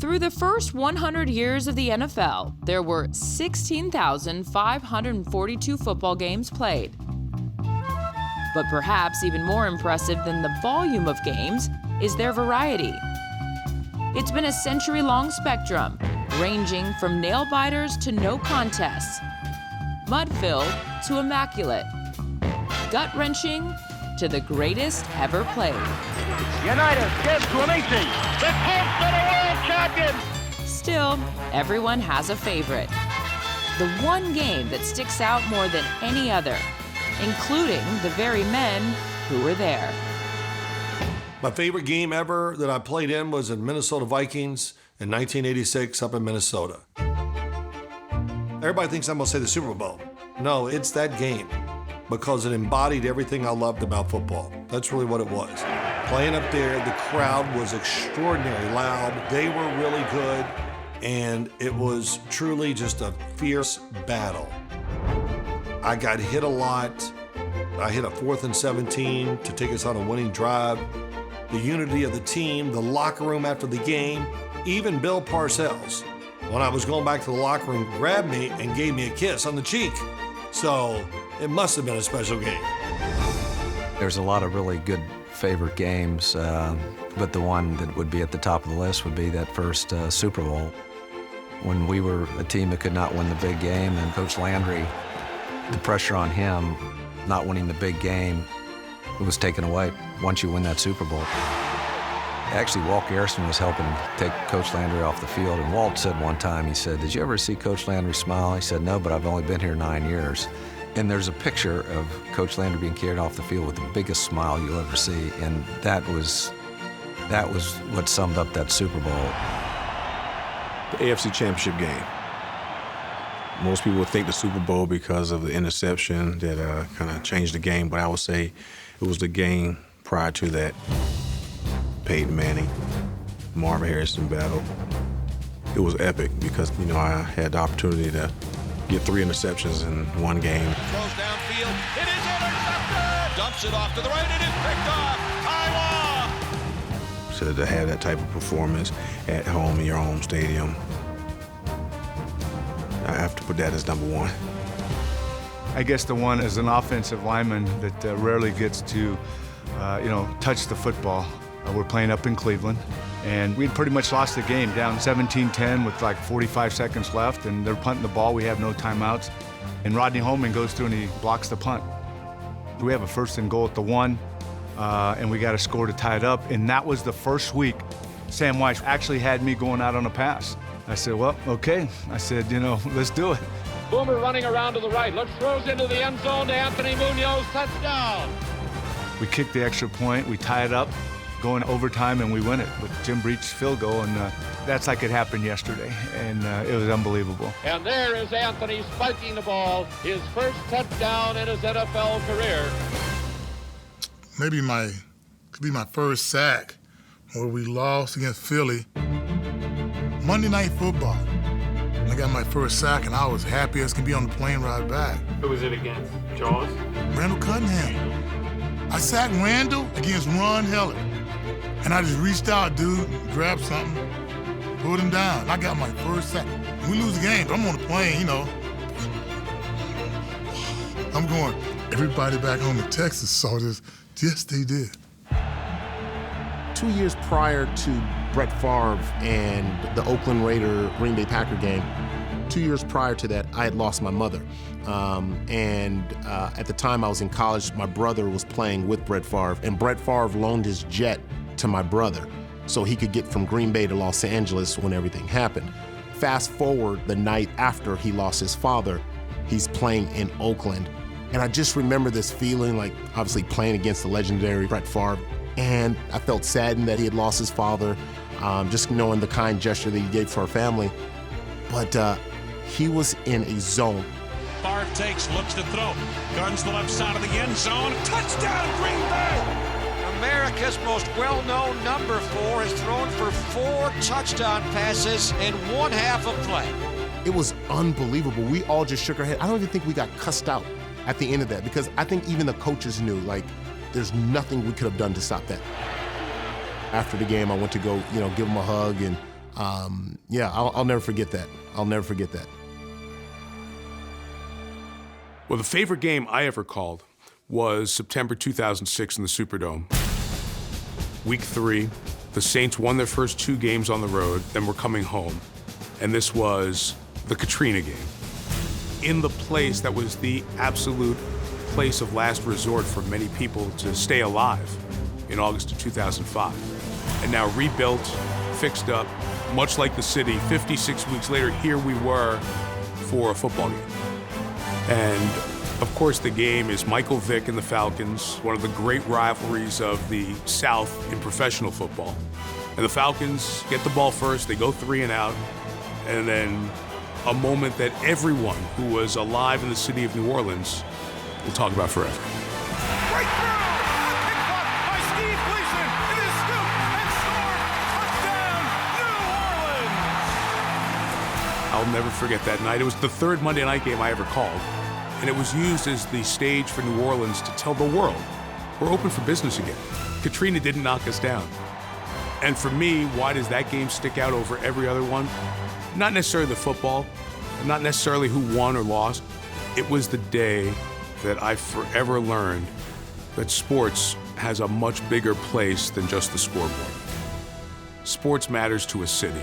Through the first 100 years of the NFL, there were 16,542 football games played. But perhaps even more impressive than the volume of games is their variety. It's been a century-long spectrum, ranging from nail-biters to no contests, mud-filled to immaculate, gut-wrenching to the greatest ever played. United gives to Amici. The Colts are the world champions. Still, everyone has a favorite. The one game that sticks out more than any other, including the very men who were there. My favorite game ever that I played in was in Minnesota Vikings in 1986 up in Minnesota. Everybody thinks I'm gonna say the Super Bowl. No, it's that game because it embodied everything I loved about football. That's really what it was. Playing up there, the crowd was extraordinarily loud. They were really good, and it was truly just a fierce battle. I got hit a lot. I hit a 4th and 17 to take us on a winning drive. The unity of the team, the locker room after the game, even Bill Parcells, when I was going back to the locker room, grabbed me and gave me a kiss on the cheek. So it must have been a special game. There's a lot of really good favorite games, but the one that would be at the top of the list would be that first Super Bowl. When we were a team that could not win the big game, and Coach Landry, the pressure on him, not winning the big game, it was taken away once you win that Super Bowl. Actually, Walt Garrison was helping take Coach Landry off the field, and Walt said one time, he said, "Did you ever see Coach Landry smile?" He said, "No, but I've only been here 9 years." And there's a picture of Coach Landry being carried off the field with the biggest smile you'll ever see, and that was what summed up that Super Bowl. The AFC Championship game. Most people would think the Super Bowl because of the interception that kind of changed the game, but I would say it was the game prior to that. Peyton Manning, Marvin Harrison battle. It was epic because, you know, I had the opportunity to get 3 interceptions in one game. Throws downfield, it is intercepted! Dumps it off to the right, it is picked off! Iowa! So to have that type of performance at home in your home stadium, I have to put that as number one. I guess the one as an offensive lineman that rarely gets to, touch the football. We're playing up in Cleveland, and we'd pretty much lost the game, down 17-10 with like 45 seconds left, and they're punting the ball. We have no timeouts, and Rodney Holman goes through and he blocks the punt. We have a 1st and goal at the 1, and we got to score to tie it up, and that was the first week Sam Weiss actually had me going out on a pass. I said, well, okay. I said, let's do it. Boomer running around to the right. Looks, throws into the end zone to Anthony MUÑOZ. Touchdown. We kicked the extra point. We tie it up, going overtime, and we win it with Jim Breach's field goal. And that's like it happened yesterday. And it was unbelievable. And there is Anthony spiking the ball. His first touchdown in his NFL career. Maybe could be my first sack where we lost against Philly. Monday Night Football. I got my first sack, and I was happy as can be on the plane ride back. Who was it against? Jaws? Randall Cunningham. I sacked Randall against Ron Heller. And I just reached out, dude, grabbed something, pulled him down. I got my first sack. We lose the game, but I'm on the plane, I'm going, everybody back home in Texas saw this. Yes, they did. 2 years prior to Brett Favre and the Oakland Raider Green Bay Packer game, 2 years prior to that, I had lost my mother. At the time I was in college, my brother was playing with Brett Favre, and Brett Favre loaned his jet to my brother so he could get from Green Bay to Los Angeles when everything happened. Fast forward the night after he lost his father, he's playing in Oakland. And I just remember this feeling, like obviously playing against the legendary Brett Favre. And I felt saddened that he had lost his father, just knowing the kind gesture that he gave to our family. But he was in a zone. Favre takes, looks to throw, guns the left side of the end zone. Touchdown, Green Bay! America's most well-known number 4 has thrown for 4 touchdown passes in one half of play. It was unbelievable. We all just shook our head. I don't even think we got cussed out at the end of that, because I think even the coaches knew, like, there's nothing we could have done to stop that. After the game, I went to go, give him a hug, and Yeah, I'll never forget that. I'll never forget that. Well, the favorite game I ever called was September 2006 in the Superdome. Week 3, the Saints won their first 2 games on the road, then were coming home. And this was the Katrina game. In the place that was the absolute place of last resort for many people to stay alive in August of 2005. And now rebuilt, fixed up, much like the city, 56 weeks later, here we were for a football game. And of course, the game is Michael Vick and the Falcons, one of the great rivalries of the South in professional football. And the Falcons get the ball first, they go 3 and out, and then a moment that everyone who was alive in the city of New Orleans will talk about forever. Right through! Pick block by Steve Gleason. It is scooped and scored. Touchdown, New Orleans! I'll never forget that night. It was the 3rd Monday night game I ever called, and it was used as the stage for New Orleans to tell the world, we're open for business again. Katrina didn't knock us down. And for me, why does that game stick out over every other one? Not necessarily the football, not necessarily who won or lost. It was the day that I forever learned that sports has a much bigger place than just the scoreboard. Sports matters to a city.